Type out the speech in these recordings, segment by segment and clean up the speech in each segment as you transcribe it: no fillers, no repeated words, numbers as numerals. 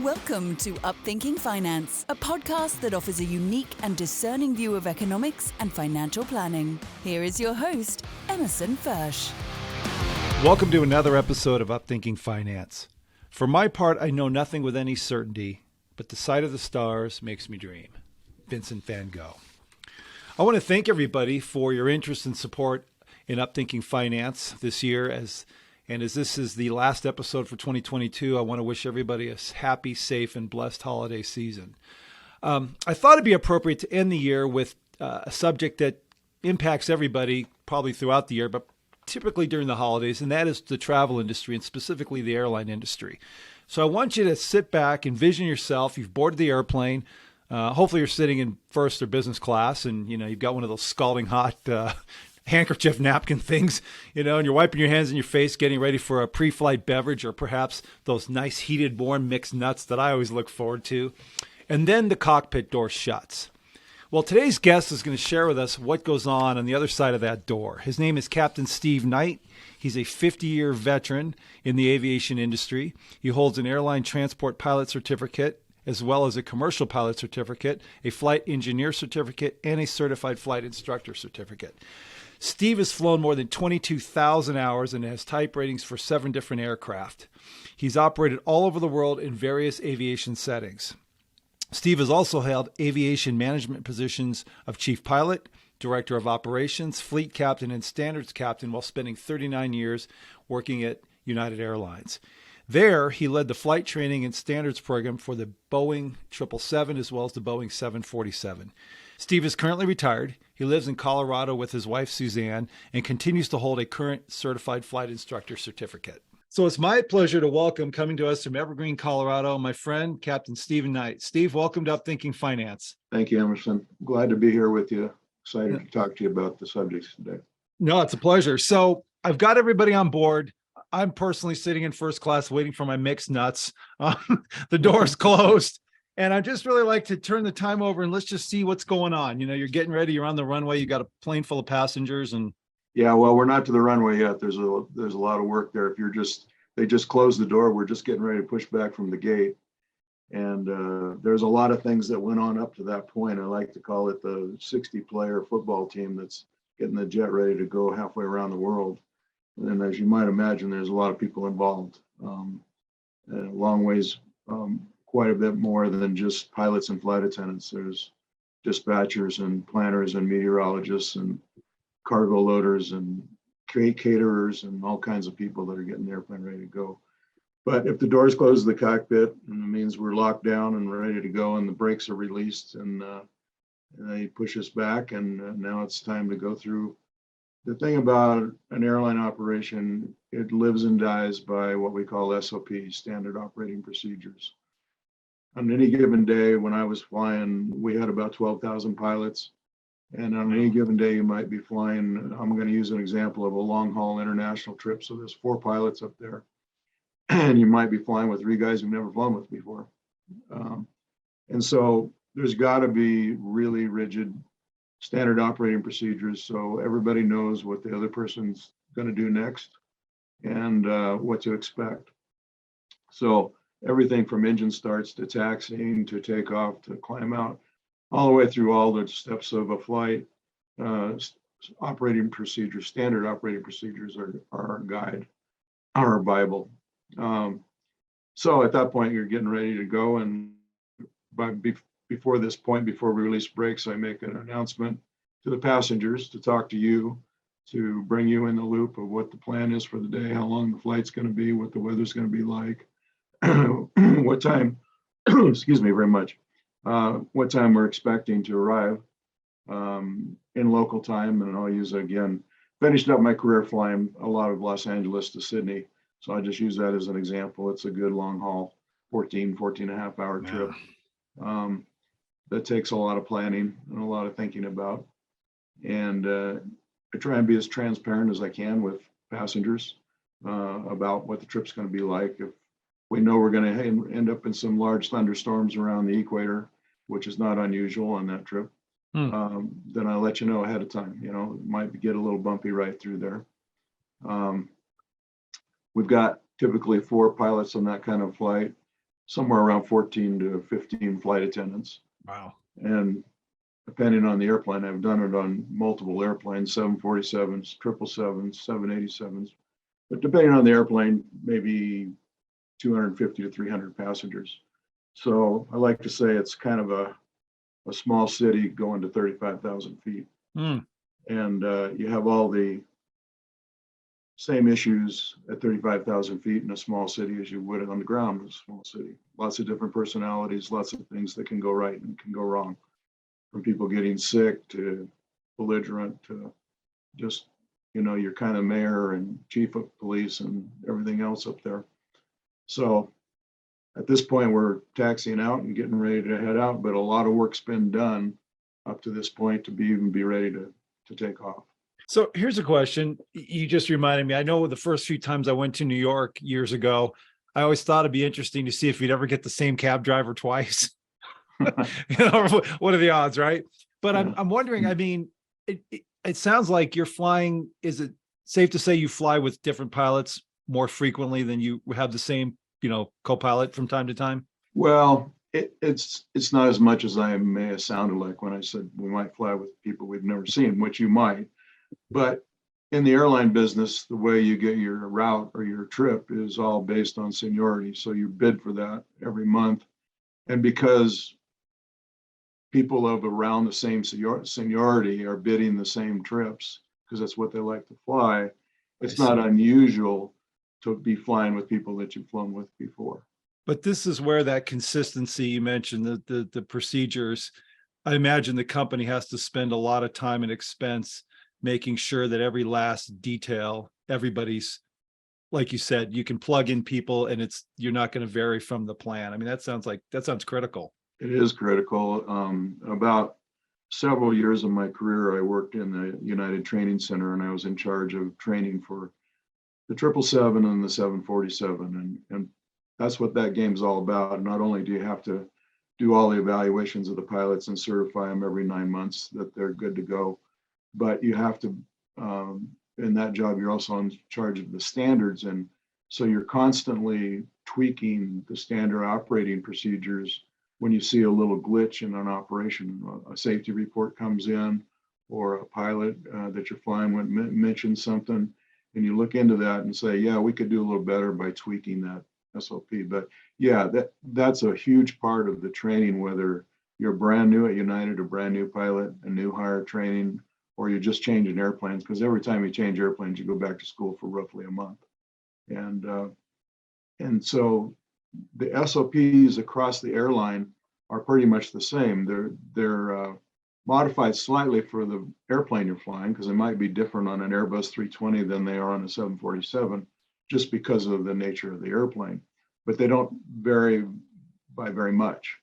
Welcome to Upthinking Finance, a podcast that offers a unique and discerning view of economics and financial planning. Here is your host, Emerson Fersch. Welcome to another episode of Upthinking Finance. For my part, I know nothing with any certainty, but the sight of the stars makes me dream. Vincent van Gogh. I want to thank everybody for your interest and support in Upthinking Finance this year. As this is the last episode for 2022, I want to wish everybody a happy, safe, and blessed holiday season. I thought it'd be appropriate to end the year with a subject that impacts everybody probably throughout the year, but typically during the holidays, and that is the travel industry and specifically the airline industry. So I want you to sit back, envision yourself. You've boarded the airplane. Hopefully you're sitting in first or business class, and you've got one of those scalding hot handkerchief napkin things, and you're wiping your hands and your face, getting ready for a pre-flight beverage or perhaps those nice heated warm mixed nuts that I always look forward to. And then the cockpit door shuts. Well, today's guest is going to share with us what goes on the other side of that door. His name is Captain Steve Knight. He's a 50-year veteran in the aviation industry. He holds an airline transport pilot certificate, as well as a commercial pilot certificate, a flight engineer certificate, and a certified flight instructor certificate. Steve has flown more than 22,000 hours and has type ratings for 7 different aircraft. He's operated all over the world in various aviation settings. Steve has also held aviation management positions of chief pilot, director of operations, fleet captain, and standards captain while spending 39 years working at United Airlines. There, he led the flight training and standards program for the Boeing 777 as well as the Boeing 747. Steve is currently retired. He lives in Colorado with his wife, Suzanne, and continues to hold a current certified flight instructor certificate. So it's my pleasure to welcome, coming to us from Evergreen, Colorado, my friend, Captain Steve Knight. Steve, welcome to Upthinking Finance. Thank you, Emerson. Glad to be here with you. Excited to talk to you about the subjects today. No, it's a pleasure. So I've got everybody on board. I'm personally sitting in first class waiting for my mixed nuts. The door's closed. And I just really like to turn the time over and let's just see what's going on. You're getting ready. You're on the runway. You got a plane full of passengers, and yeah, well, we're not to the runway yet. There's a lot of work there. They just closed the door. We're just getting ready to push back from the gate. And there's a lot of things that went on up to that point. I like to call it the 60-player football team that's getting the jet ready to go halfway around the world. And as you might imagine, there's a lot of people involved. A long ways, quite a bit more than just pilots and flight attendants. There's dispatchers and planners and meteorologists and cargo loaders and caterers and all kinds of people that are getting the airplane ready to go. But if the doors close to the cockpit, it means we're locked down and ready to go, and the brakes are released, and they push us back, and now it's time to go through. The thing about an airline operation, it lives and dies by what we call SOPs, standard operating procedures. On any given day when I was flying, we had about 12,000 pilots. And on any given day, you might be flying, I'm going to use an example of a long haul international trip. So there's 4 pilots up there. And you might be flying with 3 guys you've never flown with before. And so there's got to be really rigid standard operating procedures so everybody knows what the other person's going to do next and what to expect. So everything from engine starts to taxiing to takeoff to climb out, all the way through all the steps of a flight, operating procedures, standard operating procedures are our guide, our Bible. So at that point, you're getting ready to go. And before this point, before we release brakes, I make an announcement to the passengers to talk to you, to bring you in the loop of what the plan is for the day, how long the flight's going to be, what the weather's going to be like, what time, excuse me very much, what time we're expecting to arrive in local time. And I'll use, again, finished up my career flying a lot of Los Angeles to Sydney. So I just use that as an example. It's a good long haul, 14 and a half hour trip. That takes a lot of planning and a lot of thinking about. And I try and be as transparent as I can with passengers about what the trip's going to be like. If we know we're going to end up in some large thunderstorms around the equator, which is not unusual on that trip, then I'll let you know ahead of time. It might get a little bumpy right through there. We've got typically 4 pilots on that kind of flight. somewhere around 14 to 15 flight attendants. Wow. And depending on the airplane, I've done it on multiple airplanes, 747s, 777s, 787s. But depending on the airplane, maybe 250 to 300 passengers. So I like to say it's kind of a small city going to 35,000 feet. Mm. And you have all the same issues at 35,000 feet in a small city as you would on the ground in a small city. Lots of different personalities, lots of things that can go right and can go wrong, from people getting sick to belligerent to just, you're kind of mayor and chief of police and everything else up there. So at this point, we're taxiing out and getting ready to head out, but a lot of work's been done up to this point to be ready to take off. So here's a question. You just reminded me. I know the first few times I went to New York years ago, I always thought it'd be interesting to see if you'd ever get the same cab driver twice. What are the odds, right? But Yeah. I'm wondering, I mean, it sounds like you're flying. Is it safe to say you fly with different pilots more frequently than you have the same, co-pilot from time to time? Well, it's not as much as I may have sounded like when I said we might fly with people we've never seen, which you might. But in the airline business, the way you get your route or your trip is all based on seniority. So you bid for that every month. And because people of around the same seniority are bidding the same trips, because that's what they like to fly, it's not unusual to be flying with people that you've flown with before. But this is where that consistency you mentioned, the procedures, I imagine the company has to spend a lot of time and expense making sure that every last detail, everybody's, like you said, you can plug in people and you're not going to vary from the plan. I mean, that sounds critical. It is critical. About several years of my career, I worked in the United Training Center, and I was in charge of training for the 777 and the 747. And that's what that game's all about. Not only do you have to do all the evaluations of the pilots and certify them every 9 months that they're good to go, but you have to, in that job, you're also in charge of the standards. And so you're constantly tweaking the standard operating procedures when you see a little glitch in an operation. A safety report comes in, or a pilot that you're flying with mentions something, and you look into that and say, yeah, we could do a little better by tweaking that SOP. But yeah, that's a huge part of the training, whether you're brand new at United, a brand new pilot, a new hire training, or you're just changing airplanes, because every time you change airplanes, you go back to school for roughly a month. And so the SOPs across the airline are pretty much the same. They're modified slightly for the airplane you're flying, because they might be different on an Airbus 320 than they are on a 747, just because of the nature of the airplane. But they don't vary by very much.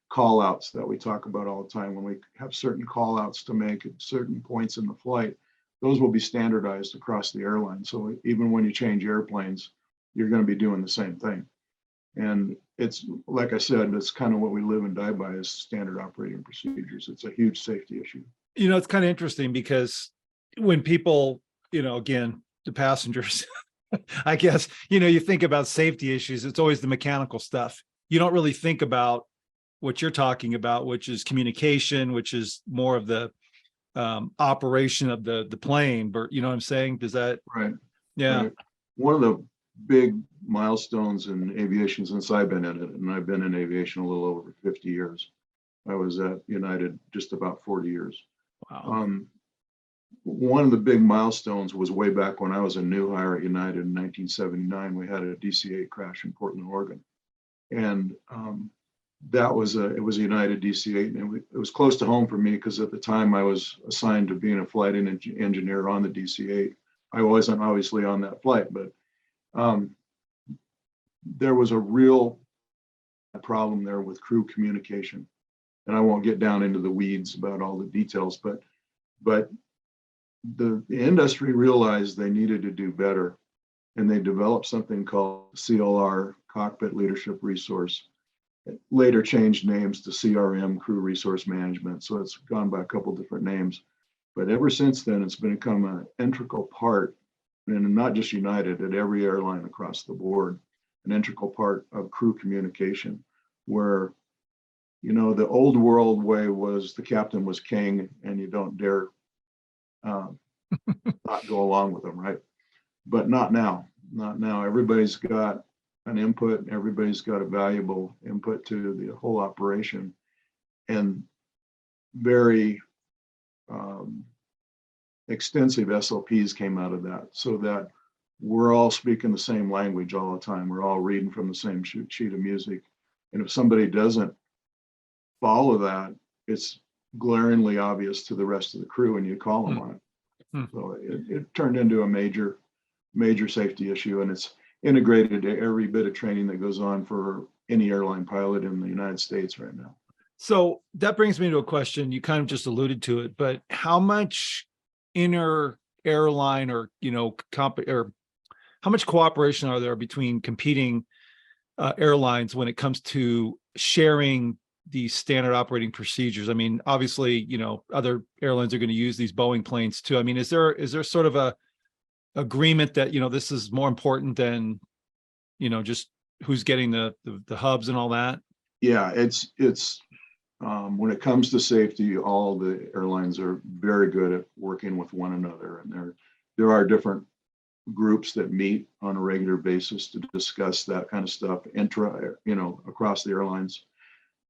Call outs that we talk about all the time, when we have certain call outs to make at certain points in the flight, those will be standardized across the airline. So even when you change airplanes, you're going to be doing the same thing. And it's, like I said, it's kind of what we live and die by, is standard operating procedures. It's a huge safety issue. It's kind of interesting, because when people, again, the passengers, I guess, you think about safety issues, it's always the mechanical stuff. You don't really think about what you're talking about, which is communication, which is more of the operation of the plane. But you know what I'm saying? Does that? Right. Yeah. Right. One of the big milestones in aviation since I've been in it, and I've been in aviation a little over 50 years. I was at United just about 40 years. Wow. One of the big milestones was way back when I was a new hire at United in 1979. We had a DC-8 crash in Portland, Oregon. And it was a United DC-8, and it was close to home for me, because at the time I was assigned to being a flight engineer on the DC-8. I wasn't obviously on that flight, but there was a real problem there with crew communication. And I won't get down into the weeds about all the details, but the industry realized they needed to do better, and they developed something called CLR, Cockpit Leadership Resource. It later changed names to CRM, Crew Resource Management. So it's gone by a couple different names. But ever since then, it's become an integral part, and not just United, at every airline across the board. an integral part of crew communication, where, the old world way was the captain was king and you don't dare not go along with them, right? But not now. Not now. Everybody's got an input. Everybody's got a valuable input to the whole operation, and very extensive SOPs came out of that, so that we're all speaking the same language all the time. We're all reading from the same sheet of music. And if somebody doesn't follow that, it's glaringly obvious to the rest of the crew, and you call them on it. So it turned into a major safety issue, and it's integrated into every bit of training that goes on for any airline pilot in the United States right now. So that brings me to a question. You kind of just alluded to it, but how much inner airline or how much cooperation are there between competing airlines when it comes to sharing these standard operating procedures? I mean, obviously, other airlines are going to use these Boeing planes too. I mean, is there sort of a agreement that, this is more important than, just who's getting the hubs and all that? Yeah, it's when it comes to safety, all the airlines are very good at working with one another, and there are different groups that meet on a regular basis to discuss that kind of stuff across the airlines.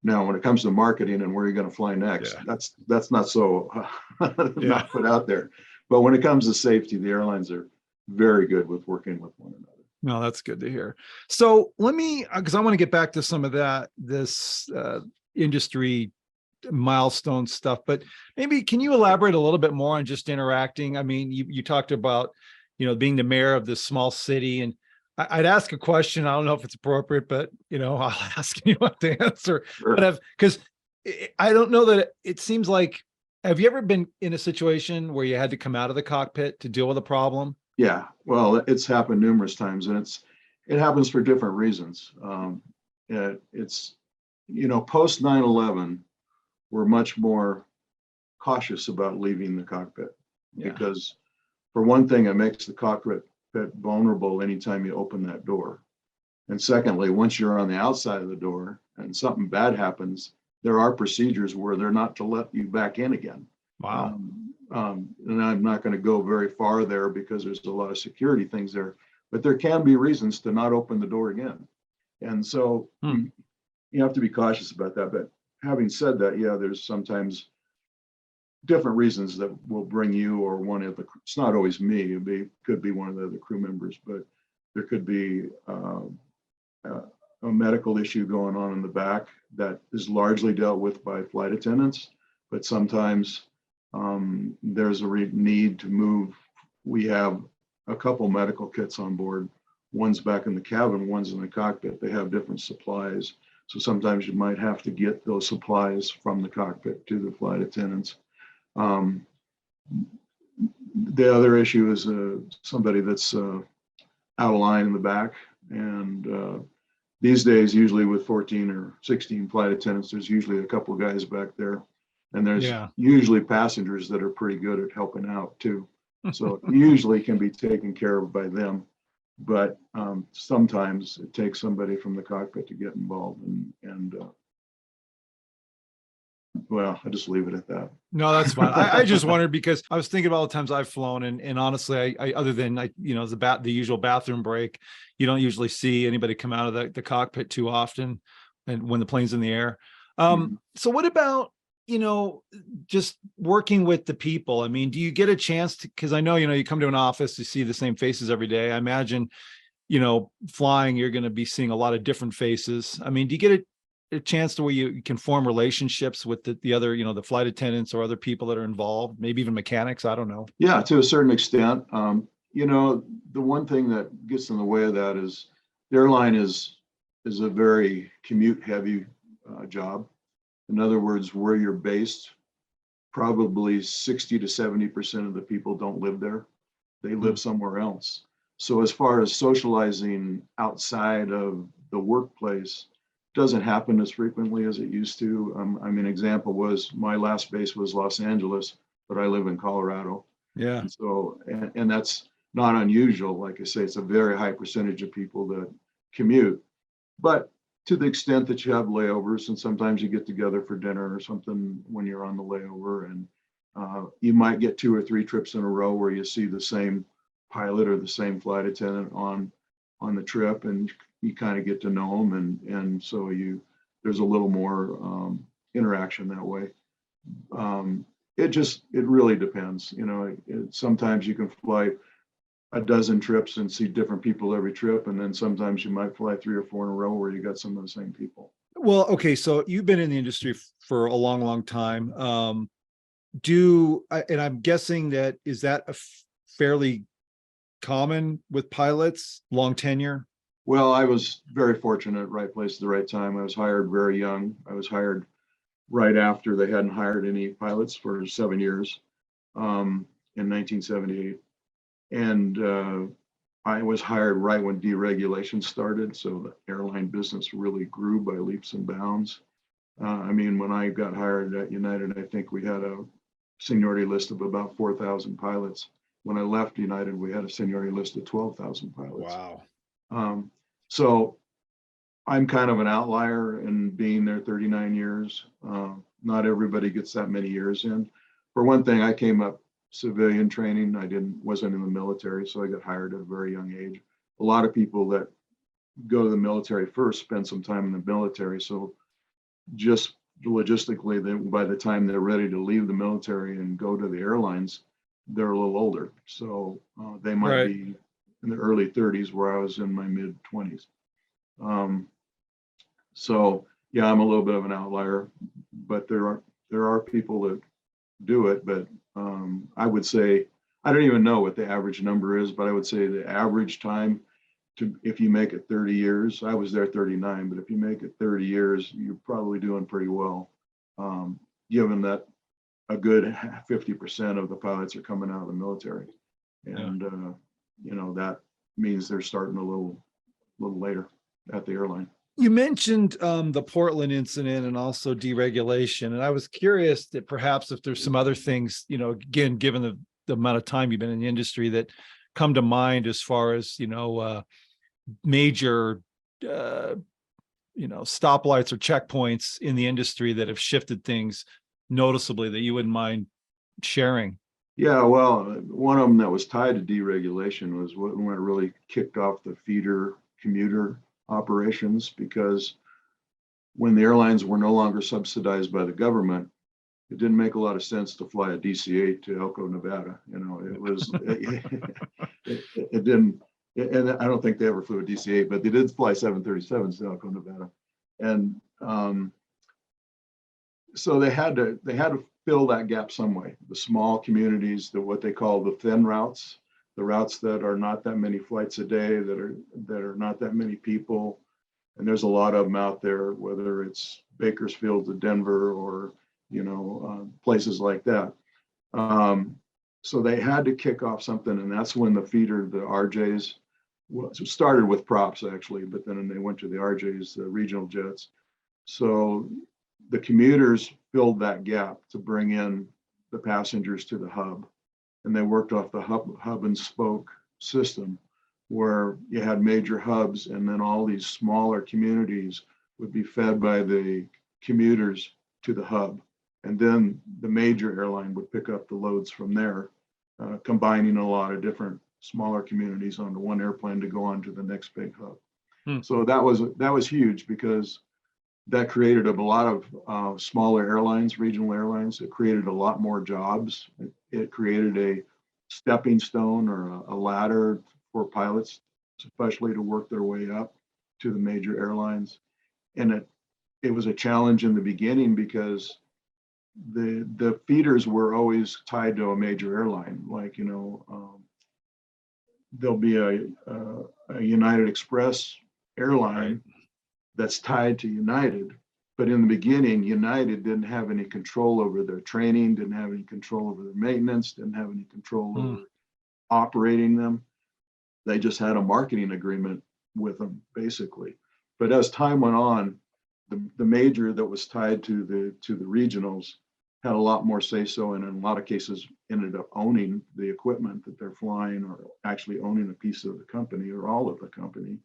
Now, when it comes to marketing and where you're going to fly next, that's not so not put out there. But when it comes to safety, the airlines are very good with working with one another. No, that's good to hear. So let me, because I want to get back to some of this industry milestone stuff, but maybe can you elaborate a little bit more on just interacting? I mean, you talked about, being the mayor of this small city, and I'd ask a question. I don't know if it's appropriate, but I'll ask you what to answer. Sure. But because I don't know that it seems like, have you ever been in a situation where you had to come out of the cockpit to deal with a problem? Yeah, well, it's happened numerous times, and it happens for different reasons. It's post 9/11, we're much more cautious about leaving the cockpit because, for one thing, it makes the cockpit vulnerable anytime you open that door. And secondly, once you're on the outside of the door and something bad happens, there are procedures where they're not to let you back in again. Wow. And I'm not going to go very far there because there's a lot of security things there, but there can be reasons to not open the door again. And so you have to be cautious about that. But having said that, there's sometimes different reasons that will bring you or one of the, it's not always me, could be one of the other crew members, but there could be a medical issue going on in the back that is largely dealt with by flight attendants, but sometimes there's a need to move. We have a couple medical kits on board. One's back in the cabin, one's in the cockpit. They have different supplies. So sometimes you might have to get those supplies from the cockpit to the flight attendants. The other issue is somebody that's out of line in the back. And these days, usually with 14 or 16 flight attendants, there's usually a couple of guys back there. And there's usually passengers that are pretty good at helping out too. So it usually can be taken care of by them. But sometimes it takes somebody from the cockpit to get involved. And well, I'll just leave it at that. No, that's fine. I just wondered because I was thinking about all the times I've flown, and honestly, I other than the usual bathroom break, you don't usually see anybody come out of the cockpit too often, and when the plane's in the air. So what about just working with the people? I mean, do you get a chance to, because I know, you come to an office, you see the same faces every day. I imagine, flying, you're going to be seeing a lot of different faces. I mean, do you get a chance to where you can form relationships with the other, the flight attendants or other people that are involved, maybe even mechanics? I don't know. Yeah, to a certain extent. The one thing that gets in the way of that is the airline is a very commute heavy job. In other words, where you're based, probably 60 to 70% of the people don't live there. They live somewhere else. So as far as socializing outside of the workplace, doesn't happen as frequently as it used to. An example was my last base was Los Angeles, but I live in Colorado. Yeah. And so, and that's not unusual. Like I say, it's a very high percentage of people that commute. But to the extent that you have layovers, and sometimes you get together for dinner or something when you're on the layover, and you might get 2 or 3 trips in a row where you see the same pilot or the same flight attendant on the trip, and you kind of get to know them, and so there's a little more interaction that way. It really depends. Sometimes you can fly a dozen trips and see different people every trip, and then sometimes you might fly 3 or 4 in a row where you got some of the same people. Well, okay, so you've been in the industry for a long, long time. And I'm guessing is that fairly common with pilots, long tenure? Well, I was very fortunate, right place at the right time. I was hired very young. I was hired right after they hadn't hired any pilots for 7 years, in 1978. And I was hired right when deregulation started. So the airline business really grew by leaps and bounds. When I got hired at United, I think we had a seniority list of about 4,000 pilots. When I left United, we had a seniority list of 12,000 pilots. Wow. So I'm kind of an outlier in being there 39 years. Not everybody gets that many years in. For one thing, I came up civilian training. I wasn't in the military, so I got hired at a very young age. A lot of people that go to the military first spend some time in the military. So just logistically, then by the time they're ready to leave the military and go to the airlines, they're a little older. So they might be in the early 30s, where I was in my mid 20s. So yeah, I'm a little bit of an outlier, but there are people that do it. But I would say, I don't even know what the average number is, but I would say the average time if you make it 30 years, I was there 39, but if you make it 30 years, you're probably doing pretty well, given that a good 50% of the pilots are coming out of the military. And, that means they're starting a little later at the airline. You mentioned the Portland incident and also deregulation. And I was curious that perhaps if there's some other things, again, given the amount of time you've been in the industry, that come to mind as far as, major, stoplights or checkpoints in the industry that have shifted things noticeably that you wouldn't mind sharing. Yeah, well, one of them that was tied to deregulation was when it really kicked off the feeder commuter operations, because when the airlines were no longer subsidized by the government, it didn't make a lot of sense to fly a DC-8 to Elko, Nevada. It was, it didn't, and I don't think they ever flew a DC-8, but they did fly 737s to Elko, Nevada. And so they had to fill that gap some way. The small communities, what they call the thin routes, the routes that are not that many flights a day, that are not that many people. And there's a lot of them out there, whether it's Bakersfield to Denver or, places like that. So they had to kick off something, and that's when the feeder, the RJs, started with props actually, but then they went to the RJs, the regional jets. So the commuters filled that gap to bring in the passengers to the hub. And they worked off the hub and spoke system, where you had major hubs, and then all these smaller communities would be fed by the commuters to the hub. And then the major airline would pick up the loads from there, combining a lot of different smaller communities onto one airplane to go on to the next big hub. So that was huge, because that created a lot of smaller airlines, regional airlines. It created a lot more jobs. It created a stepping stone or a ladder for pilots, especially to work their way up to the major airlines. And it was a challenge in the beginning, because the feeders were always tied to a major airline. Like, there'll be a United Express airline that's tied to United. But in the beginning, United didn't have any control over their training, didn't have any control over their maintenance, didn't have any control over operating them. They just had a marketing agreement with them, basically. But as time went on, the major that was tied to the regionals had a lot more say-so, and in a lot of cases ended up owning the equipment that they're flying, or actually owning a piece of the company or all of the company.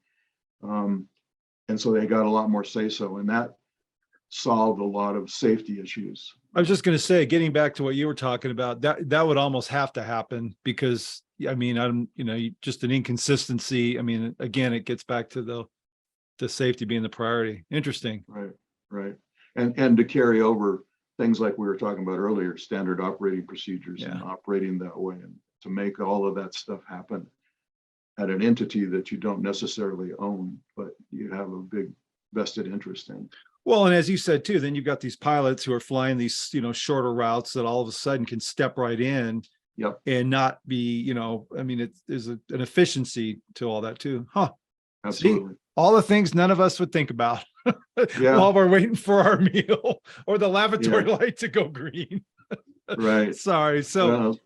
And so they got a lot more say-so, and that solved a lot of safety issues. I was just going to say, getting back to what you were talking about, that would almost have to happen because, I mean, just an inconsistency. I mean, again, it gets back to the safety being the priority. Interesting. Right. And to carry over things like we were talking about earlier, standard operating procedures and operating that way, and to make all of that stuff happen at an entity that you don't necessarily own, but you have a big vested interest in. Well, and as you said too, then you've got these pilots who are flying these, shorter routes that all of a sudden can step right in. Yep. And not be, I mean, there's an efficiency to all that too. Huh. Absolutely. See, all the things none of us would think about while we're waiting for our meal or the lavatory light to go green. Right. Sorry. So,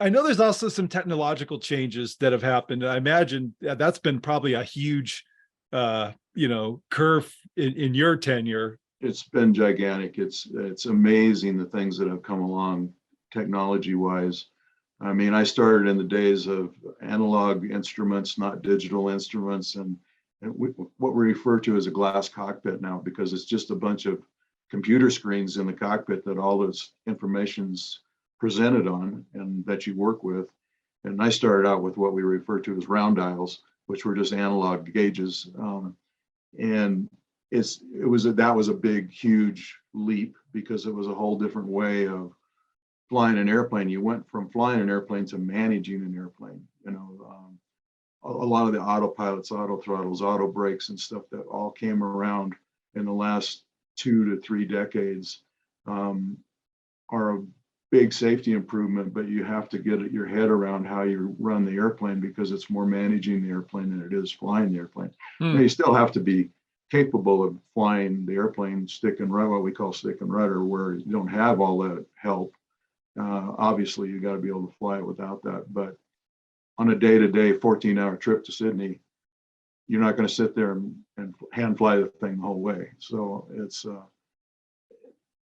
I know there's also some technological changes that have happened. I imagine that's been probably a huge, curve in your tenure. It's been gigantic. It's amazing the things that have come along technology wise. I mean, I started in the days of analog instruments, not digital instruments, and what we refer to as a glass cockpit now, because it's just a bunch of computer screens in the cockpit that all this information's presented on and that you work with. And I started out with what we refer to as round dials, which were just analog gauges. And that was a big, huge leap because it was a whole different way of flying an airplane. You went from flying an airplane to managing an airplane. A lot of the autopilots, auto throttles, auto brakes, and stuff that all came around in the last 2 to 3 decades are a big safety improvement. But you have to get your head around how you run the airplane, because it's more managing the airplane than it is flying the airplane. Now, you still have to be capable of flying the airplane stick and rudder, what we call stick and rudder, where you don't have all that help. Obviously, you got to be able to fly it without that. But on a day-to-day 14-hour trip to Sydney, you're not going to sit there and hand fly the thing the whole way. So it's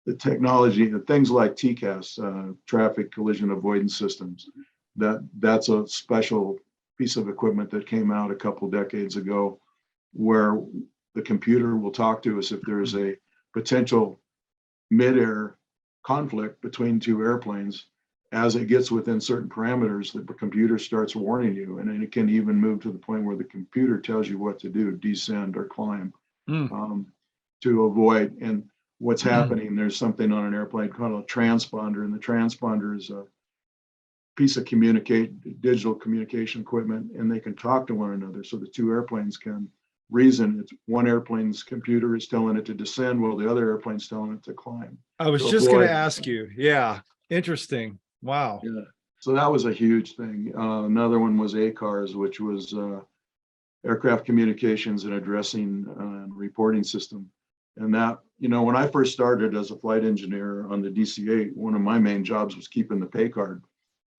the technology, the things like TCAS, traffic collision avoidance systems. That's a special piece of equipment that came out a couple decades ago, where the computer will talk to us if there's a potential mid-air conflict between two airplanes. As it gets within certain parameters, the computer starts warning you, and then it can even move to the point where the computer tells you what to do, descend or climb, to avoid. And what's happening, there's something on an airplane called a transponder, and the transponder is a piece of digital communication equipment, and they can talk to one another. So the two airplanes can reason. It's one airplane's computer is telling it to descend while the other airplane's telling it to climb. I was just going to ask you. Yeah. Interesting. Wow. Yeah. So that was a huge thing. Another one was ACARS, which was aircraft communications and addressing and reporting system. And that, when I first started as a flight engineer on the DC-8, one of my main jobs was keeping the pay card.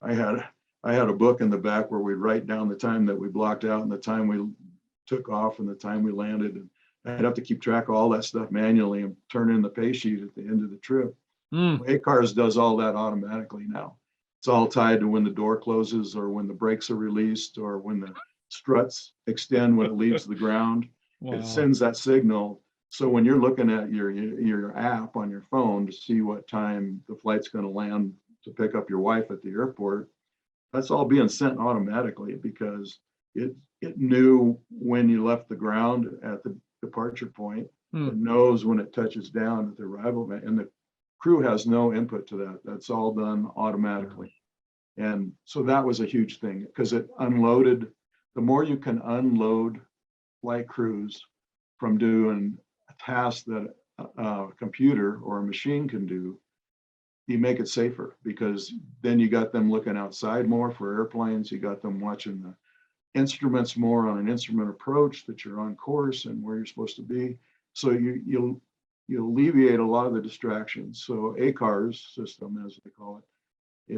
I had a book in the back where we'd write down the time that we blocked out and the time we took off and the time we landed. And I'd have to keep track of all that stuff manually and turn in the pay sheet at the end of the trip. ACARS does all that automatically now. It's all tied to when the door closes or when the brakes are released or when the struts extend when it leaves the ground. Wow. It sends that signal. So when you're looking at your app on your phone to see what time the flight's going to land to pick up your wife at the airport, that's all being sent automatically because it knew when you left the ground at the departure point. It knows when it touches down at the arrival, and the crew has no input to that. That's all done automatically. And so that was a huge thing because it unloaded. The more you can unload flight crews from doing a task that a computer or a machine can do, you make it safer, because then you got them looking outside more for airplanes. You got them watching the instruments more on an instrument approach, that you're on course and where you're supposed to be. So you'll alleviate a lot of the distractions. So ACARS system, as they call it,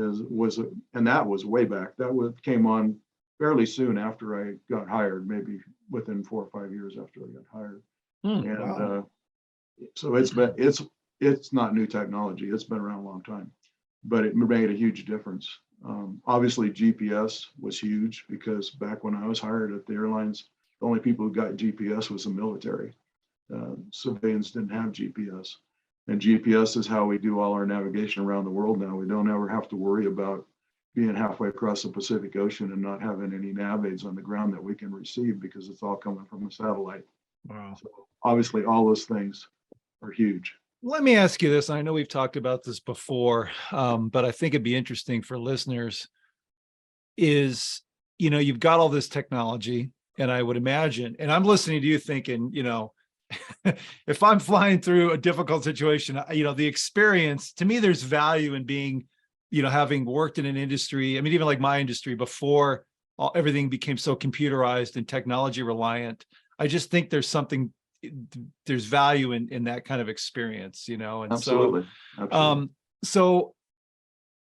and that was way back. That came on fairly soon after I got hired, maybe within 4 or 5 years after I got hired. Wow. So it's not new technology. It's been around a long time, but it made a huge difference. Obviously, GPS was huge because back when I was hired at the airlines, The only people who got GPS was the military. Civilians didn't have GPS. And GPS is how we do all our navigation around the world now. We don't ever have to worry about being halfway across the Pacific Ocean and not having any nav aids on the ground that we can receive because it's all coming from a satellite. Wow. So obviously, all those things are huge. Let me ask you this. I know we've talked about this before, but I think it'd be interesting for listeners is, you've got all this technology, and I would imagine, and I'm listening to you thinking, if I'm flying through a difficult situation, the experience, to me, there's value in being, having worked in an industry. I mean, even like my industry before everything became so computerized and technology reliant, I just think there's value in that kind of experience, and Absolutely. so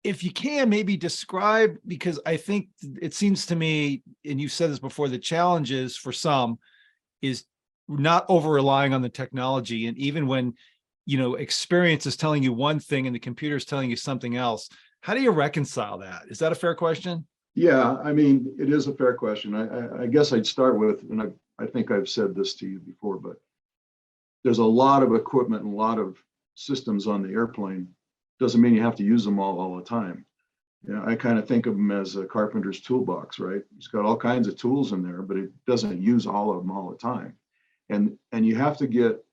if you can maybe describe, because I think it seems to me, and you've said this before, the challenges for some is not over relying on the technology. And even when, experience is telling you one thing and the computer is telling you something else, how do you reconcile that? Is that a fair question? Yeah, I mean, it is a fair question. I guess I'd start with, and I think I've said this to you before, but there's a lot of equipment and a lot of systems on the airplane. Doesn't mean you have to use them all the time. I kind of think of them as a carpenter's toolbox, right? It's got all kinds of tools in there, but it doesn't use all of them all the time. And you have to get,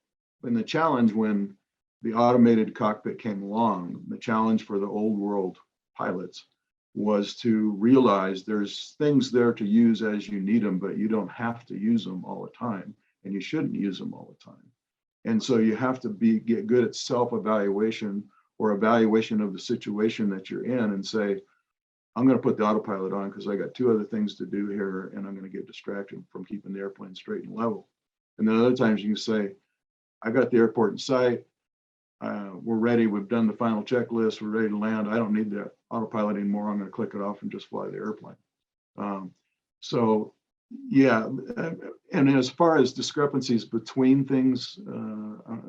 and the challenge when the automated cockpit came along, the challenge for the old world pilots was to realize there's things there to use as you need them, but you don't have to use them all the time, and you shouldn't use them all the time. And so you have to get good at self-evaluation or evaluation of the situation that you're in and say, I'm going to put the autopilot on because I got two other things to do here, and I'm going to get distracted from keeping the airplane straight and level. And then other times you can say, I got the airport in sight. We're ready. We've done the final checklist. We're ready to land. I don't need the autopilot anymore. I'm going to click it off and just fly the airplane. So yeah. And as far as discrepancies between things,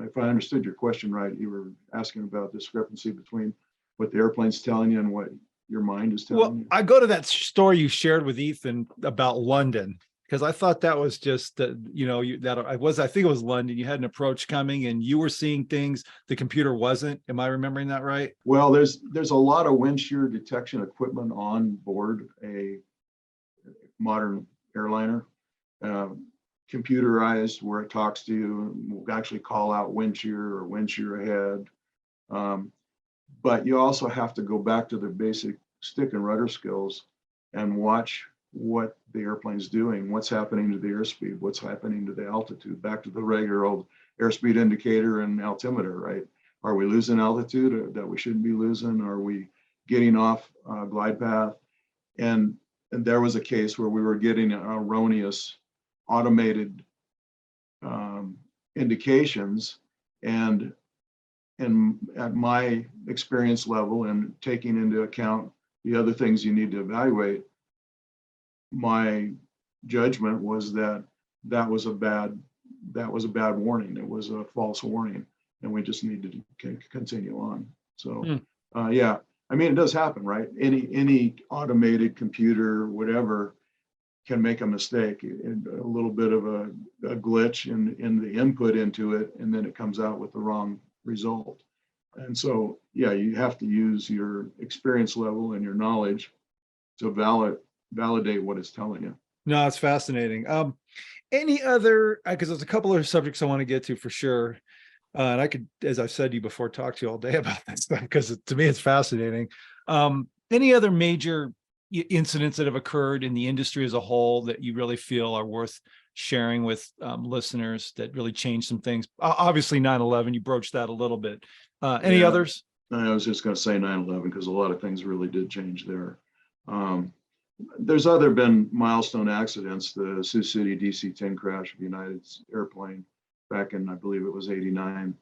if I understood your question right, you were asking about discrepancy between what the airplane's telling you and what your mind is telling you. I go to that story you shared with Ethan about London, because I thought that was just, I think it was London. You had an approach coming and you were seeing things the computer wasn't. Am I remembering that right? Well, there's a lot of wind shear detection equipment on board a modern airliner, computerized, where it talks to you and will actually call out wind shear or wind shear ahead. But you also have to go back to the basic stick and rudder skills and watch what the airplane's doing, what's happening to the airspeed, what's happening to the altitude, back to the regular old airspeed indicator and altimeter, right? Are we losing altitude that we shouldn't be losing? Are we getting off glide path? And there was a case where we were getting erroneous automated indications, and at my experience level and taking into account the other things you need to evaluate, my judgment was that was a bad warning. It was a false warning, and we just needed to continue on. So yeah, I mean, it does happen, right? Any automated computer, whatever, can make a mistake, a little bit of a glitch in the input into it, and then it comes out with the wrong result. And so, yeah, you have to use your experience level and your knowledge to validate what it's telling you. No, it's fascinating. Any other, because there's a couple of subjects I want to get to for sure. And I could, as I've said to you before, talk to you all day about this stuff, because to me, it's fascinating. Any other major incidents that have occurred in the industry as a whole that you really feel are worth sharing with listeners that really changed some things? Obviously 9/11, you broached that a little bit. Any others? I was just going to say 9/11 because a lot of things really did change there. There's been milestone accidents. The Sioux City DC-10 crash of United's airplane back in, I believe it was 89.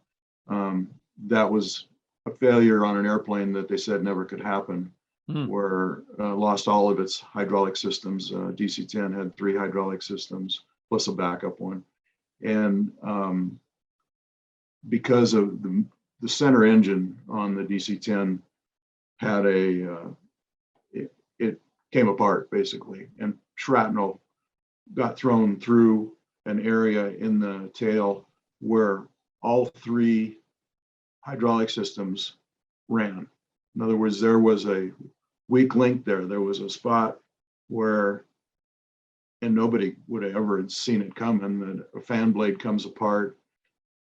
That was a failure on an airplane that they said never could happen, where lost all of its hydraulic systems. DC-10 had 3 hydraulic systems plus a backup one. And because of the center engine on the DC-10 had it came apart basically, and shrapnel got thrown through an area in the tail where all three hydraulic systems ran. In other words, there was a weak link there. There was a spot where, and nobody would have ever seen it coming, that a fan blade comes apart,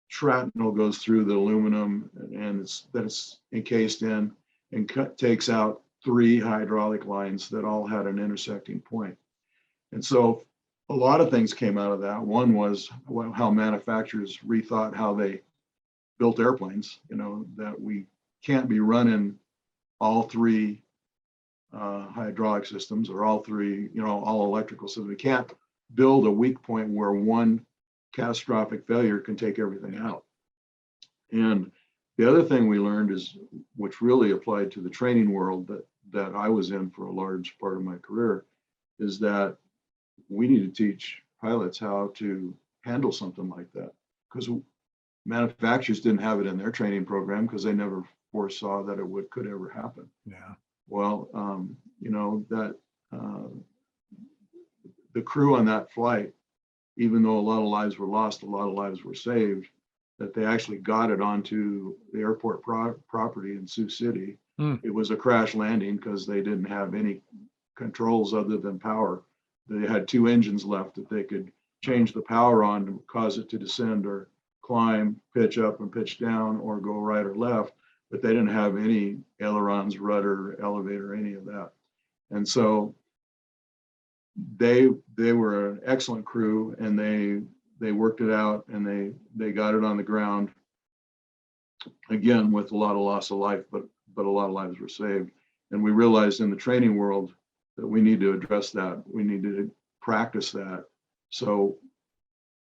shrapnel goes through the aluminum and it's encased in, and takes out three hydraulic lines that all had an intersecting point. And so a lot of things came out of that. One was how manufacturers rethought how they built airplanes, that we can't be running all three hydraulic systems or all three, all electrical systems. We can't build a weak point where one catastrophic failure can take everything out. And the other thing we learned is, which really applied to the training world that I was in for a large part of my career, is that we need to teach pilots how to handle something like that, because manufacturers didn't have it in their training program because they never foresaw that it could ever happen. Yeah. Well, the crew on that flight, even though a lot of lives were lost, a lot of lives were saved, that they actually got it onto the airport property in Sioux City. It was a crash landing because they didn't have any controls other than power. They had two engines left that they could change the power on to cause it to descend or climb, pitch up and pitch down, or go right or left, but they didn't have any ailerons, rudder, elevator, any of that. And so they were an excellent crew, and they worked it out, and they got it on the ground, again with a lot of loss of life, but a lot of lives were saved. And we realized in the training world that we need to address that. We need to practice that. So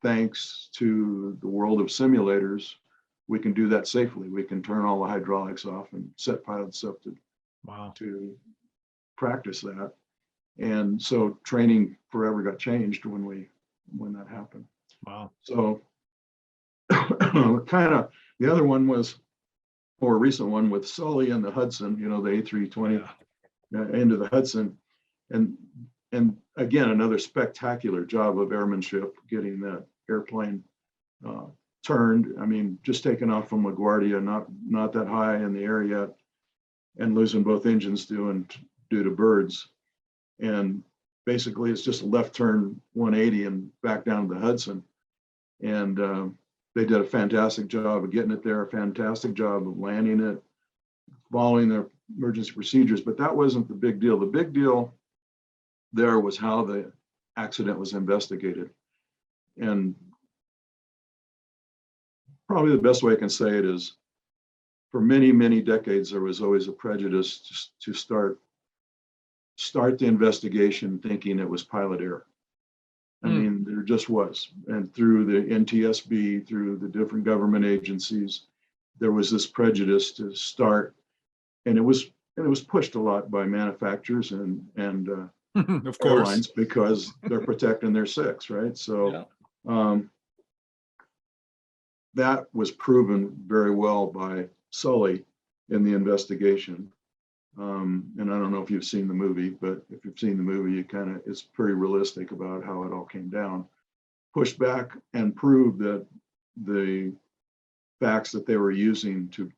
thanks to the world of simulators, we can do that safely. We can turn all the hydraulics off and set pilots up to practice that. And so training forever got changed when that happened. Wow. So kind of the other one was more recent one with Sully and the Hudson, the A320 into the Hudson. And again, another spectacular job of airmanship, getting that airplane turned. I mean, just taking off from LaGuardia, not that high in the air yet, and losing both engines due to birds. And basically it's just a left turn 180 and back down to the Hudson. And they did a fantastic job of getting it there, a fantastic job of landing it, following their emergency procedures. But that wasn't the big deal. The big deal there was how the accident was investigated. And probably the best way I can say it is, for many, many decades, there was always a prejudice to start the investigation thinking it was pilot error. I mean, there just was. And through the NTSB, through the different government agencies, there was this prejudice to start. And it was pushed a lot by manufacturers and of course, airlines, because they're protecting their six, right? So that was proven very well by Sully in the investigation. And I don't know if you've seen the movie, but if you've seen the movie, it's pretty realistic about how it all came down. Pushed back and proved that the facts that they were using to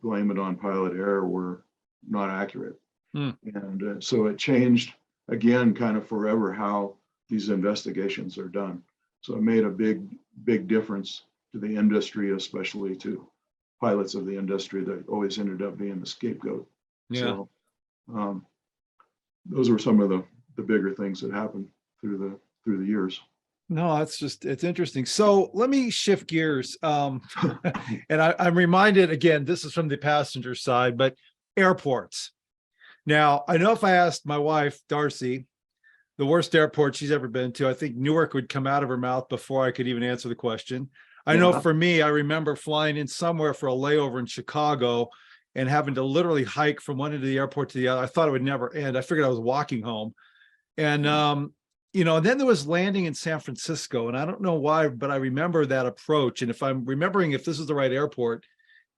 blame it on pilot error were not accurate. And so it changed, again, kind of forever how these investigations are done. So it made a big difference to the industry, especially to pilots of the industry that always ended up being the scapegoat. So those were some of the bigger things that happened through the years. No, it's interesting. So let me shift gears. And I'm reminded again, this is from the passenger side, but airports. Now, I know if I asked my wife, Darcy, the worst airport she's ever been to, I think Newark would come out of her mouth before I could even answer the question. I know for me, I remember flying in somewhere for a layover in Chicago and having to literally hike from one end of the airport to the other. I thought it would never end. I figured I was walking home. And, then there was landing in San Francisco. And I don't know why, but I remember that approach. And if I'm remembering, if this is the right airport,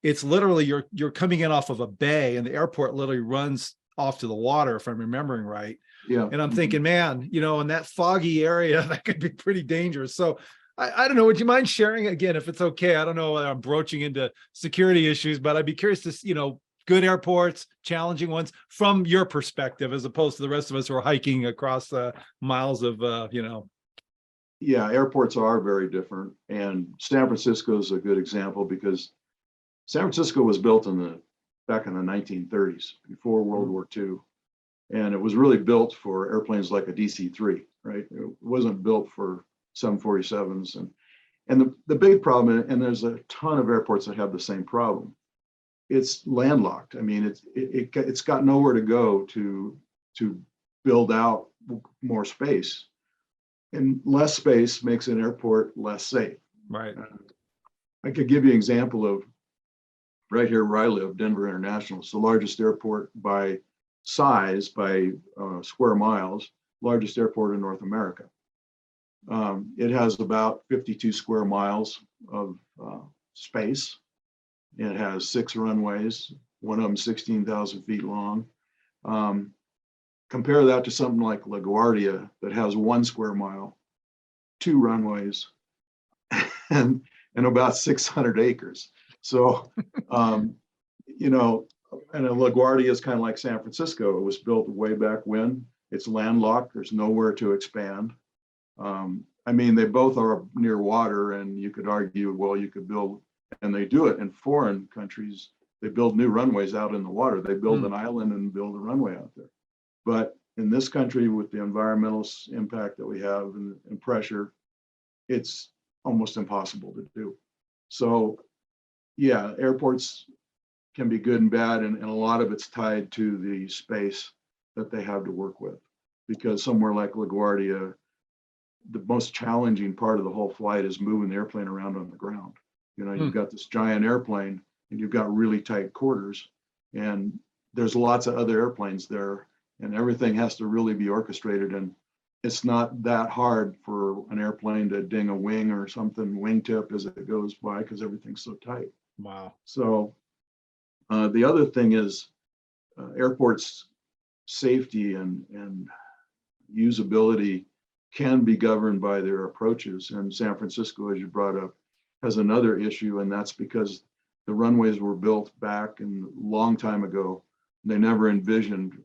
it's literally you're coming in off of a bay, and the airport literally runs off to the water, if I'm remembering right. Yeah. And I'm thinking, man, in that foggy area, that could be pretty dangerous. So I don't know. Would you mind sharing again, if it's okay? I don't know. I'm broaching into security issues, but I'd be curious to, good airports, challenging ones from your perspective, as opposed to the rest of us who are hiking across miles of, Yeah, airports are very different. And San Francisco is a good example because San Francisco was built back in the 1930s, before World War II. And it was really built for airplanes like a DC-3, right? It wasn't built for 747s. And the big problem, and there's a ton of airports that have the same problem, it's landlocked. I mean, it's got nowhere to go to build out more space. And less space makes an airport less safe. right. I could give you an example of right here where I live, Denver International. It's the largest airport by size, by square miles, largest airport in North America. It has about 52 square miles of space. It has 6 runways, one of them 16,000 feet long. Compare that to something like LaGuardia that has 1 square mile, 2 runways, and about 600 acres. So, and LaGuardia is kind of like San Francisco. It was built way back when. It's landlocked. There's nowhere to expand. I mean, they both are near water, and you could argue, well, you could build, and they do it in foreign countries. They build new runways out in the water. They build an island and build a runway out there. But in this country, with the environmental impact that we have and pressure, it's almost impossible to do. So, yeah, airports can be good and bad, and a lot of it's tied to the space that they have to work with. Because somewhere like LaGuardia, the most challenging part of the whole flight is moving the airplane around on the ground. You've got this giant airplane, and you've got really tight quarters, and there's lots of other airplanes there, and everything has to really be orchestrated. And it's not that hard for an airplane to ding a wing or something, wingtip as it goes by, because everything's so tight. Wow. So the other thing is airports safety and usability can be governed by their approaches. And San Francisco, as you brought up, has another issue, and that's because the runways were built back a long time ago. They never envisioned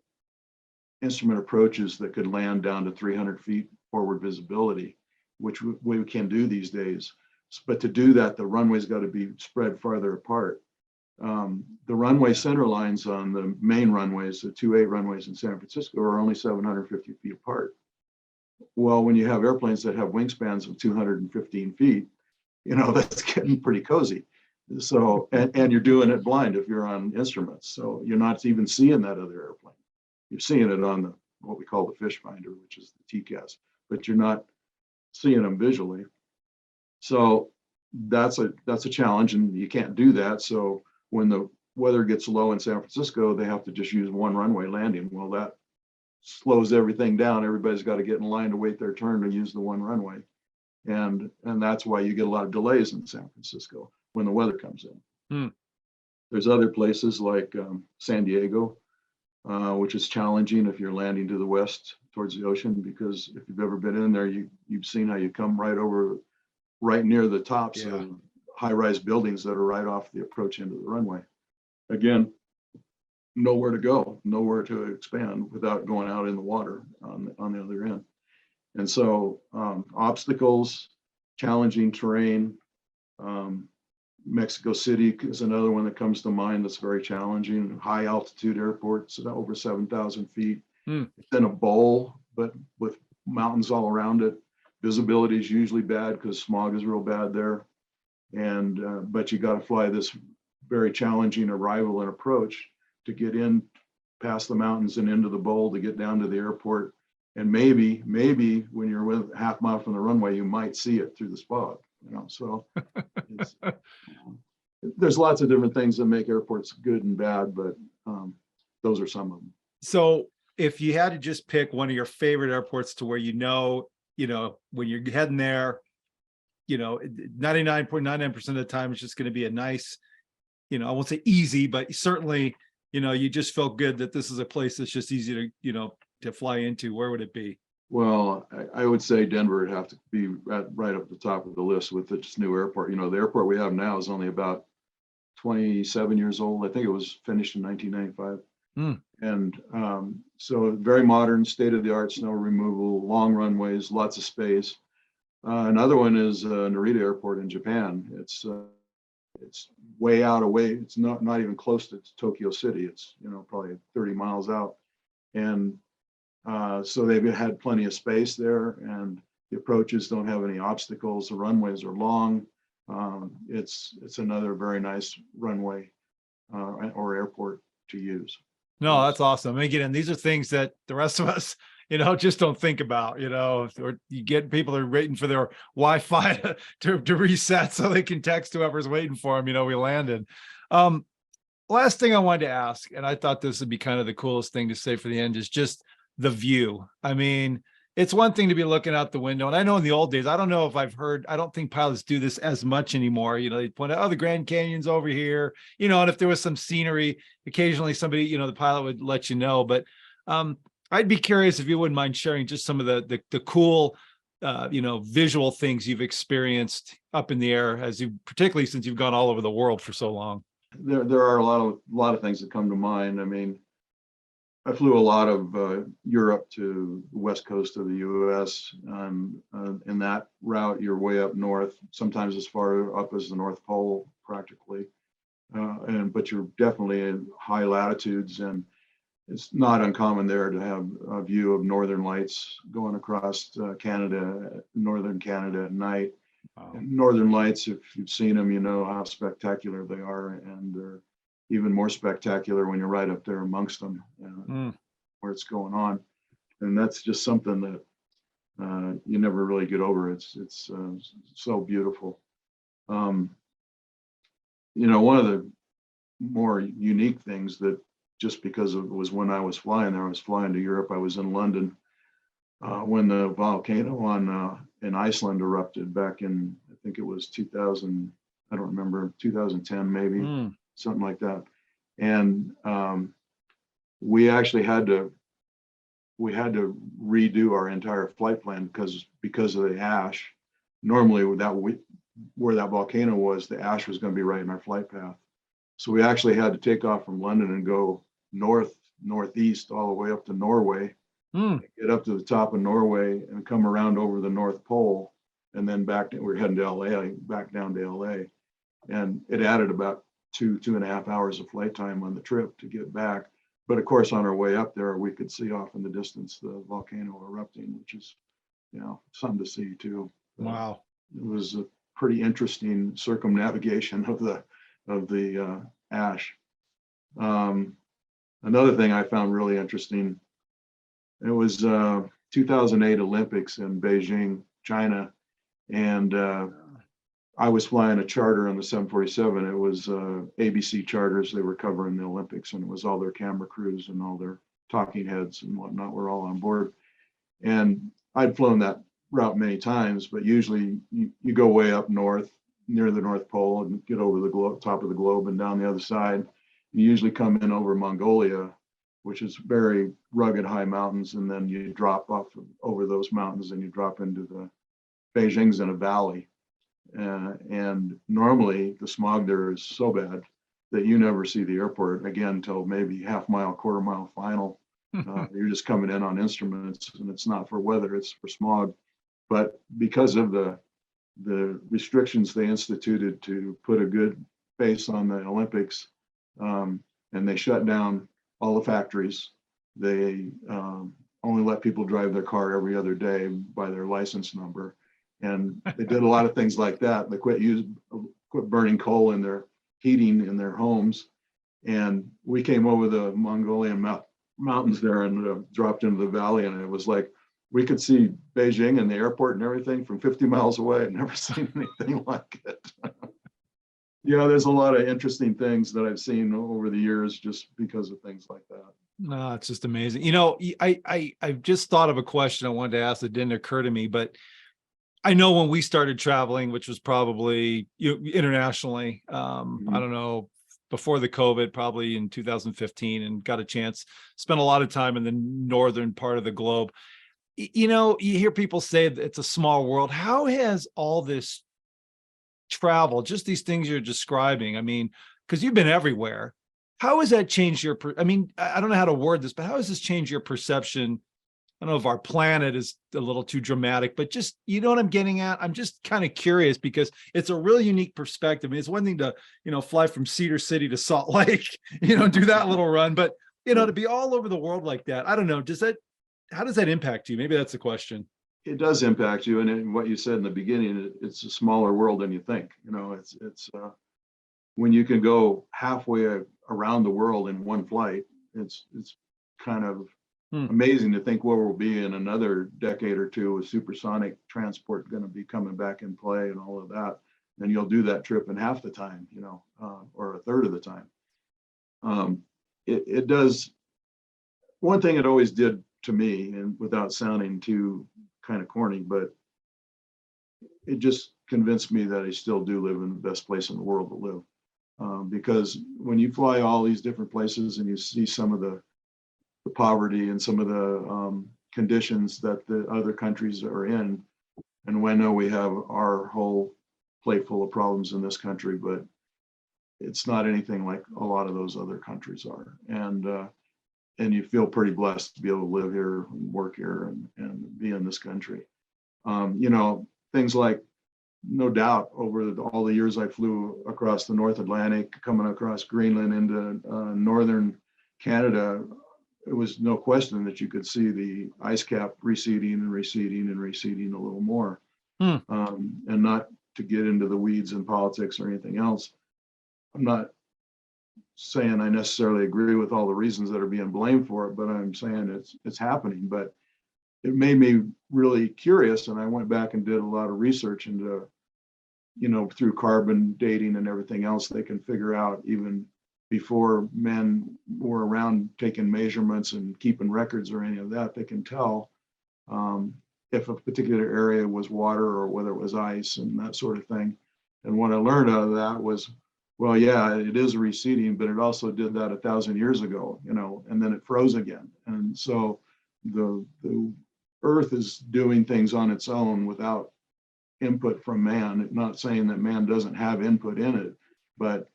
instrument approaches that could land down to 300 feet forward visibility, which we can do these days. But to do that, the runway's got to be spread farther apart. The runway center lines on the main runways, the 2-8 runways in San Francisco, are only 750 feet apart. Well, when you have airplanes that have wingspans of 215 feet, that's getting pretty cozy. So, and you're doing it blind if you're on instruments. So you're not even seeing that other airplane. You're seeing it on what we call the fish finder, which is the TCAS, but you're not seeing them visually. So that's a challenge, and you can't do that. So when the weather gets low in San Francisco, they have to just use one runway landing. Well, that slows everything down. Everybody's got to get in line to wait their turn to use the one runway. And that's why you get a lot of delays in San Francisco when the weather comes in. There's other places like San Diego, which is challenging if you're landing to the west towards the ocean, because if you've ever been in there, you've seen how you come right near the tops of high-rise buildings that are right off the approach into the runway. Again, nowhere to go, nowhere to expand without going out in the water on the other end. And so obstacles, challenging terrain. Mexico City is another one that comes to mind that's very challenging. High altitude airports over 7,000 feet. It's in a bowl, but with mountains all around it. Visibility is usually bad because smog is real bad there. And but you got to fly this very challenging arrival and approach to get in past the mountains and into the bowl to get down to the airport. And maybe when you're with half mile from the runway, you might see it through the spot. So there's lots of different things that make airports good and bad, but those are some of them. So if you had to just pick one of your favorite airports to where when you're heading there, 99.99% of the time it's just going to be a nice, I won't say easy, but certainly, you just felt good that this is a place that's just easy to, to fly into, where would it be? Well, I would say Denver would have to be right up the top of the list with this new airport. The airport we have now is only about 27 years old. I think it was finished in 1995. And so very modern, state-of-the-art snow removal, long runways, lots of space. Another one is Narita Airport in Japan. It's way out away. It's not even close to Tokyo City. It's probably 30 miles out, and so they've had plenty of space there, and the approaches don't have any obstacles. The runways are long. It's another very nice runway or airport to use. No, that's awesome. And again, these are things that the rest of us, just don't think about, or you get people are waiting for their Wi-Fi to reset so they can text whoever's waiting for them. We landed. Last thing I wanted to ask, and I thought this would be kind of the coolest thing to say for the end, is just the view. I mean, it's one thing to be looking out the window. And I know in the old days, I don't know if I don't think pilots do this as much anymore. They point out, oh, the Grand Canyon's over here, and if there was some scenery, occasionally somebody, the pilot would let you know. But I'd be curious if you wouldn't mind sharing just some of the cool, visual things you've experienced up in the air particularly since you've gone all over the world for so long. There are a lot of things that come to mind. I mean, I flew a lot of Europe to the west coast of the U.S. In that route, you're way up north, sometimes as far up as the North Pole, practically. But you're definitely in high latitudes, and it's not uncommon there to have a view of northern lights going across northern Canada at night. Wow. Northern lights, if you've seen them, you know how spectacular they are, and they're even more spectacular when you're right up there amongst them, where it's going on. And that's just something that you never really get over. It's so beautiful. One of the more unique things that, just because it was when I was flying there, I was flying to Europe. I was in London when the volcano in Iceland erupted back in, I think it was 2000, I don't remember, 2010 maybe. Something like that. And we actually had to redo our entire flight plan because of the ash. Normally where that volcano was, the ash was going to be right in our flight path. So we actually had to take off from London and go northeast all the way up to Norway, get up to the top of Norway and come around over the North Pole, and then we're heading to LA, back down to LA. And it added about 2.5 hours of flight time on the trip to get back. But of course, on our way up there, we could see off in the distance the volcano erupting, which is, something to see too. Wow. It was a pretty interesting circumnavigation of the ash. Another thing I found really interesting, it was 2008 Olympics in Beijing, China, and I was flying a charter on the 747. It was ABC charters. They were covering the Olympics, and it was all their camera crews and all their talking heads and whatnot were all on board. And I'd flown that route many times, but usually you go way up north near the North Pole and get over the top of the globe and down the other side. You usually come in over Mongolia, which is very rugged high mountains, and then you drop off over those mountains and you drop into the Beijing's in a valley. And normally the smog there is so bad that you never see the airport again until maybe half mile, quarter mile final. You're just coming in on instruments, and it's not for weather, it's for smog. But because of the restrictions they instituted to put a good face on the Olympics, and they shut down all the factories, they only let people drive their car every other day by their license number. And they did a lot of things like that. They quit burning coal in their heating in their homes. And we came over the Mongolian mountains there and dropped into the valley. And it was like, we could see Beijing and the airport and everything from 50 miles away. I'd never seen anything like it. There's a lot of interesting things that I've seen over the years just because of things like that. No, it's just amazing. I've just thought of a question I wanted to ask that didn't occur to me, but I know when we started traveling, which was probably internationally, I don't know, before the COVID, probably in 2015, and got a chance, spent a lot of time in the northern part of the globe. You know, you hear people say that it's a small world. How has all this travel, just these things you're describing, I mean, because you've been everywhere, how has that changed your, I mean, I don't know how to word this, but how has this changed your perception? I don't know if our planet is a little too dramatic, but just, you know what I'm getting at? I'm just kind of curious because it's a really unique perspective. I mean, it's one thing to, you know, fly from Cedar City to Salt Lake, you know, do that little run, but, you know, to be all over the world like that, I don't know, how does that impact you? Maybe that's the question. It does impact you. And in what you said in the beginning, it's a smaller world than you think. You know, it's when you can go halfway around the world in one flight, it's kind of amazing to think where we'll be in another decade or two with supersonic transport going to be coming back in play and all of that. And you'll do that trip in half the time, you know, or a third of the time. It does. One thing it always did to me, and without sounding too kind of corny, but it just convinced me that I still do live in the best place in the world to live. Because when you fly all these different places and you see some of the poverty and some of the conditions that the other countries are in, and I know we have our whole plate full of problems in this country, but it's not anything like a lot of those other countries are. And you feel pretty blessed to be able to live here and work here and be in this country. You know, things like, no doubt, over all the years I flew across the North Atlantic, coming across Greenland into northern Canada, it was no question that you could see the ice cap receding and receding and receding a little more. And not to get into the weeds in politics or anything else, I'm not saying I necessarily agree with all the reasons that are being blamed for it, but I'm saying it's happening. But it made me really curious, and I went back and did a lot of research into, you know, through carbon dating and everything else, they can figure out, even before men were around taking measurements and keeping records or any of that, they can tell if a particular area was water or whether it was ice and that sort of thing. And what I learned out of that was, well, yeah, it is receding, but it also did that 1,000 years ago, you know, and then it froze again. And so the Earth is doing things on its own without input from man. Not saying that man doesn't have input in it, but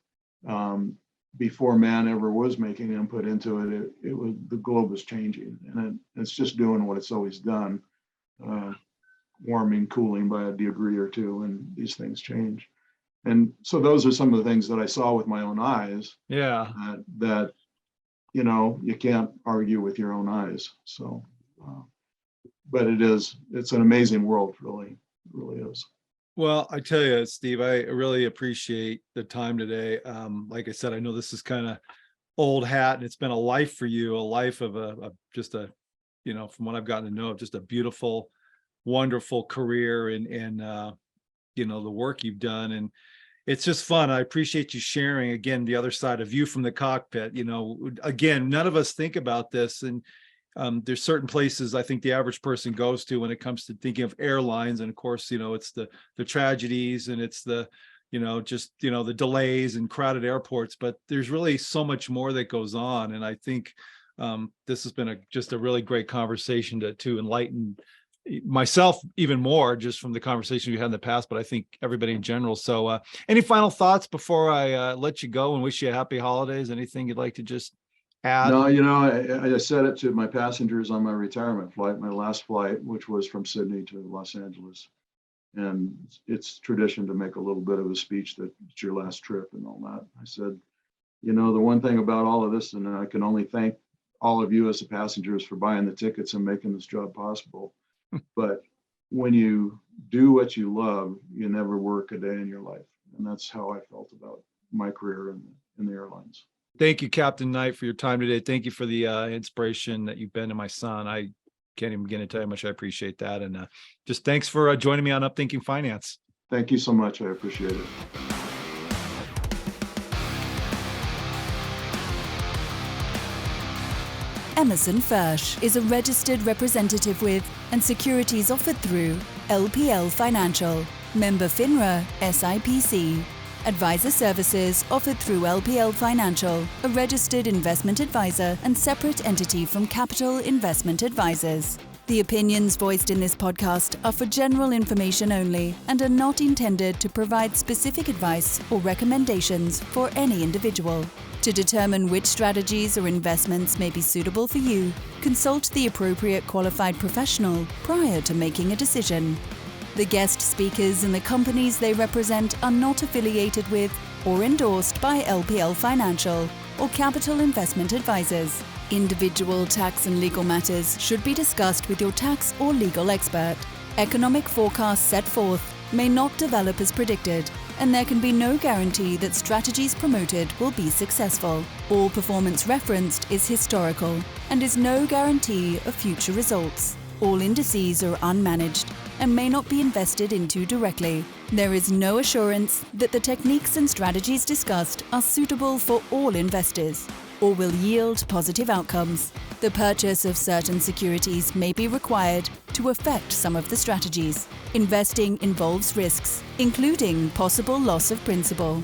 before man ever was making input into it, it was, the globe was changing, and it's just doing what it's always done, warming, cooling by a degree or two, and these things change. And so those are some of the things that I saw with my own eyes. Yeah. That, you know, you can't argue with your own eyes. So, but it's an amazing world, really, it really is. Well, I tell you, Steve, I really appreciate the time today. Like I said, I know this is kind of old hat, and it's been a life for you, a life of just a, you know, from what I've gotten to know, just a beautiful, wonderful career and you know, the work you've done. And it's just fun. I appreciate you sharing, again, the other side of you from the cockpit. You know, again, none of us think about this. And there's certain places I think the average person goes to when it comes to thinking of airlines. And of course, you know, it's the tragedies, and it's the, you know, just, you know, the delays and crowded airports, but there's really so much more that goes on. And I think this has been just a really great conversation to enlighten myself even more, just from the conversation we had in the past, but I think everybody in general. So any final thoughts before I let you go and wish you a happy holidays? Anything you'd like to just add? No, you know, I said it to my passengers on my retirement flight, my last flight, which was from Sydney to Los Angeles. And it's tradition to make a little bit of a speech that it's your last trip and all that. I said, you know, the one thing about all of this, and I can only thank all of you as the passengers for buying the tickets and making this job possible. But when you do what you love, you never work a day in your life. And that's how I felt about my career in the airlines. Thank you, Captain Knight, for your time today. Thank you for the inspiration that you've been to my son. I can't even begin to tell you how much I appreciate that. And just thanks for joining me on Upthinking Finance. Thank you so much. I appreciate it. Emerson Fersch is a registered representative with and securities offered through LPL Financial, member FINRA SIPC. Advisor services offered through LPL Financial, a registered investment advisor and separate entity from Capital Investment Advisors. The opinions voiced in this podcast are for general information only and are not intended to provide specific advice or recommendations for any individual. To determine which strategies or investments may be suitable for you, consult the appropriate qualified professional prior to making a decision. The guest speakers and the companies they represent are not affiliated with or endorsed by LPL Financial or Capital Investment Advisors. Individual tax and legal matters should be discussed with your tax or legal expert. Economic forecasts set forth may not develop as predicted, and there can be no guarantee that strategies promoted will be successful. All performance referenced is historical and is no guarantee of future results. All indices are unmanaged and may not be invested into directly. There is no assurance that the techniques and strategies discussed are suitable for all investors or will yield positive outcomes. The purchase of certain securities may be required to affect some of the strategies. Investing involves risks, including possible loss of principal.